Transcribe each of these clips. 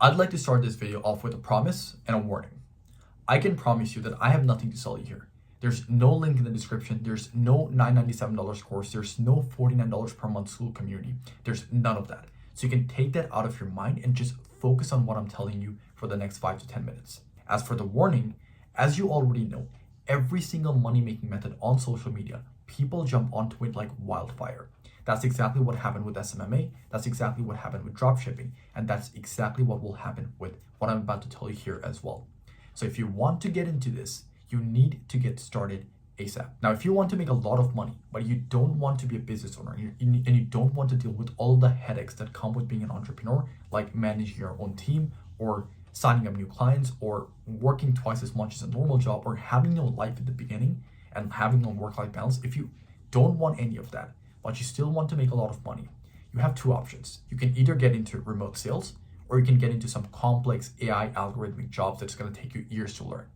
I'd like to start this video off with a promise and a warning. I can promise you that I have nothing to sell you here. There's no link in the description. There's no $997 course. There's no $49 per month school community. There's none of that. So you can take that out of your mind and just focus on what I'm telling you for the next 5 to 10 minutes. As for the warning, as you already know, every single money-making method on social media, people jump onto it like wildfire. That's exactly what happened with SMMA. That's exactly what happened with dropshipping. And that's exactly what will happen with what I'm about to tell you here as well. So if you want to get into this, you need to get started ASAP. Now, if you want to make a lot of money, but you don't want to be a business owner and you don't want to deal with all the headaches that come with being an entrepreneur, like managing your own team or signing up new clients or working twice as much as a normal job or having no life at the beginning and having no work-life balance, if you don't want any of that, but you still want to make a lot of money, you have two options. You can either get into remote sales or you can get into some complex AI algorithmic jobs that's going to take you years to learn.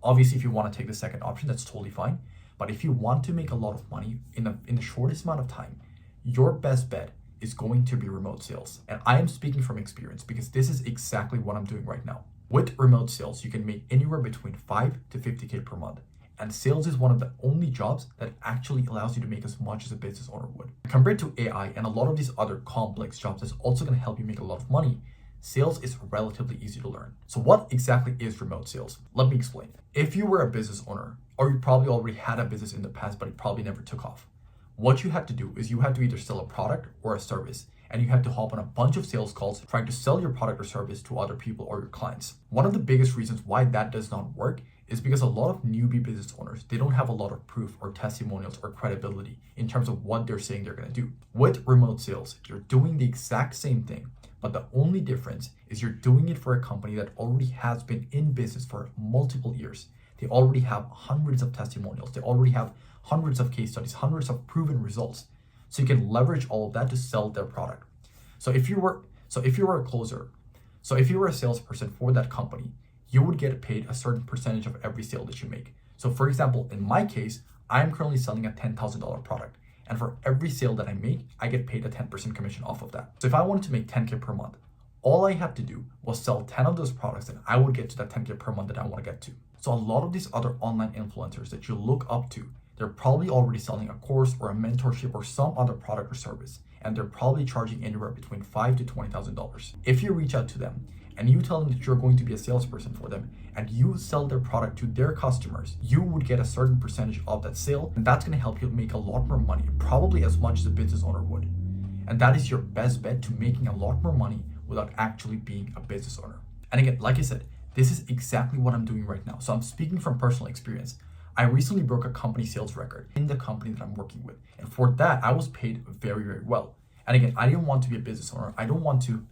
Obviously, if you want to take the second option, that's totally fine. But if you want to make a lot of money in the shortest amount of time, your best bet is going to be remote sales. And I am speaking from experience because this is exactly what I'm doing right now. With remote sales, you can make anywhere between 5 to 50K per month. And sales is one of the only jobs that actually allows you to make as much as a business owner would. Compared to AI and a lot of these other complex jobs that's also going to help you make a lot of money, sales is relatively easy to learn. So what exactly is remote sales? Let me explain. If you were a business owner, or you probably already had a business in the past, but it probably never took off, what you had to do is you had to either sell a product or a service, and you had to hop on a bunch of sales calls trying to sell your product or service to other people or your clients. One of the biggest reasons why that does not work is because a lot of newbie business owners, they don't have a lot of proof or testimonials or credibility in terms of what they're saying they're going to do. With remote sales, you're doing the exact same thing, but the only difference is you're doing it for a company that already has been in business for multiple years. They already have hundreds of testimonials. They already have hundreds of case studies, hundreds of proven results. So you can leverage all of that to sell their product. So if you were a closer, so if you were a salesperson for that company, you would get paid a certain percentage of every sale that you make. So for example, in my case, I'm currently selling a $10,000 product. And for every sale that I make, I get paid a 10% commission off of that. So if I wanted to make 10K per month, all I had to do was sell 10 of those products and I would get to that 10K per month that I want to get to. So a lot of these other online influencers that you look up to, they're probably already selling a course or a mentorship or some other product or service. And they're probably charging anywhere between $5,000 to $20,000. If you reach out to them and you tell them that you're going to be a salesperson for them and you sell their product to their customers, you would get a certain percentage of that sale, and that's going to help you make a lot more money, probably as much as a business owner would. And that is your best bet to making a lot more money without actually being a business owner. And again, like I said, this is exactly what I'm doing right now. So I'm speaking from personal experience. I recently broke a company sales record in the company that I'm working with. And for that, I was paid very, very well. And again, I didn't want to be a business owner. I don't want to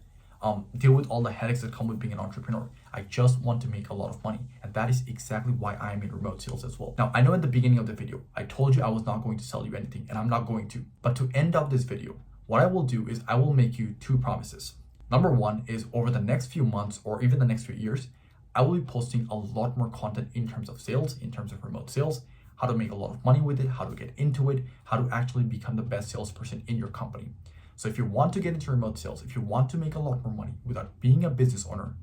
deal with all the headaches that come with being an entrepreneur. I just want to make a lot of money. And that is exactly why I am in remote sales as well. Now, I know at the beginning of the video, I told you I was not going to sell you anything, and I'm not going to. But to end up this video, what I will do is I will make you two promises. Number one is over the next few months or even the next few years, I will be posting a lot more content in terms of sales, in terms of remote sales, how to make a lot of money with it, how to get into it, how to actually become the best salesperson in your company. So if you want to get into remote sales, if you want to make a lot more money without being a business owner,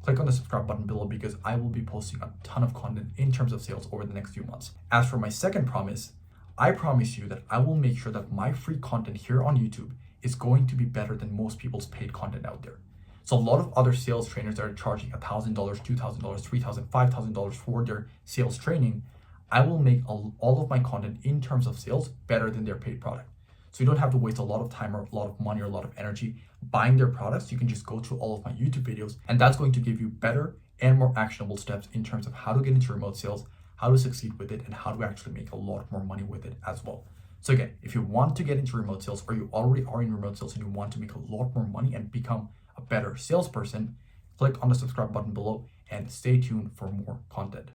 click on the subscribe button below because I will be posting a ton of content in terms of sales over the next few months. As for my second promise, I promise you that I will make sure that my free content here on YouTube is going to be better than most people's paid content out there. So a lot of other sales trainers that are charging $1,000, $2,000, $3,000, $5,000 for their sales training, I will make all of my content in terms of sales better than their paid product. So you don't have to waste a lot of time or a lot of money or a lot of energy buying their products. You can just go through all of my YouTube videos, and that's going to give you better and more actionable steps in terms of how to get into remote sales, how to succeed with it, and how to actually make a lot more money with it as well. So again, if you want to get into remote sales or you already are in remote sales and you want to make a lot more money and become a better salesperson, click on the subscribe button below and stay tuned for more content.